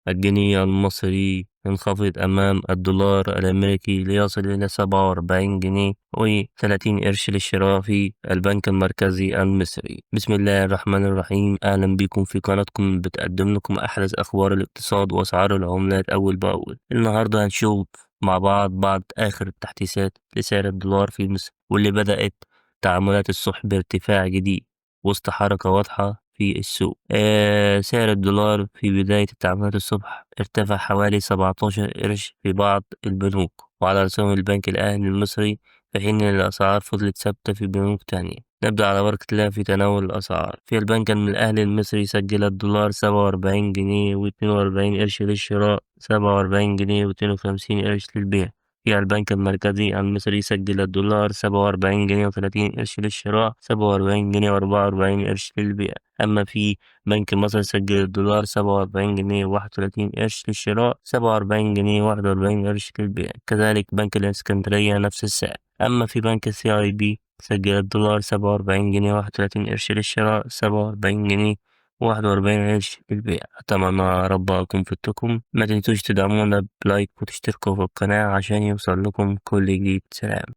الجنيه المصري ينخفض أمام الدولار الأمريكي ليصل إلى 47 جنيه و30 قرش للشراء في البنك المركزي المصري. بسم الله الرحمن الرحيم، أهلا بكم في قناتكم بتقدم لكم أحدث أخبار الاقتصاد وأسعار العملات أول بأول. النهاردة هنشوف مع بعض آخر التحديثات لسعر الدولار في مصر، واللي بدأت تعاملات الصبح بارتفاع جديد وسط حركة واضحة في السوق. سعر الدولار في بداية التعاملات الصبح ارتفع حوالي 17 قرش في بعض البنوك وعلى رسوم البنك الأهلي المصري، في حين إن الأسعار فضلت ثابتة في بنوك تانية. نبدأ على بركة الله في تناول الأسعار. في البنك الأهلي المصري سجل الدولار 47 جنيه و42 قرش للشراء، 47 جنيه و52 قرش للبيع. في البنك المركزي المصري سجل الدولار 47 جنيه و30 قرش للشراء، 47 جنيه و44 قرش للبيع. أما في بنك مصر سجل الدولار 47 جنيه و31 قرش للشراء، 47 جنيه و41 قرش للبيع. كذلك بنك الإسكندرية نفس السعر. أما في بنك CIB سجل الدولار 47 جنيه و31 قرش للشراء، 47 جنيه و41 قرش للبيع. أتمنى يا رب أكون فدتكم. ما تنسوش تدعمونا بلايك وتشتركوا في القناة عشان يوصل لكم كل جديد. سلام.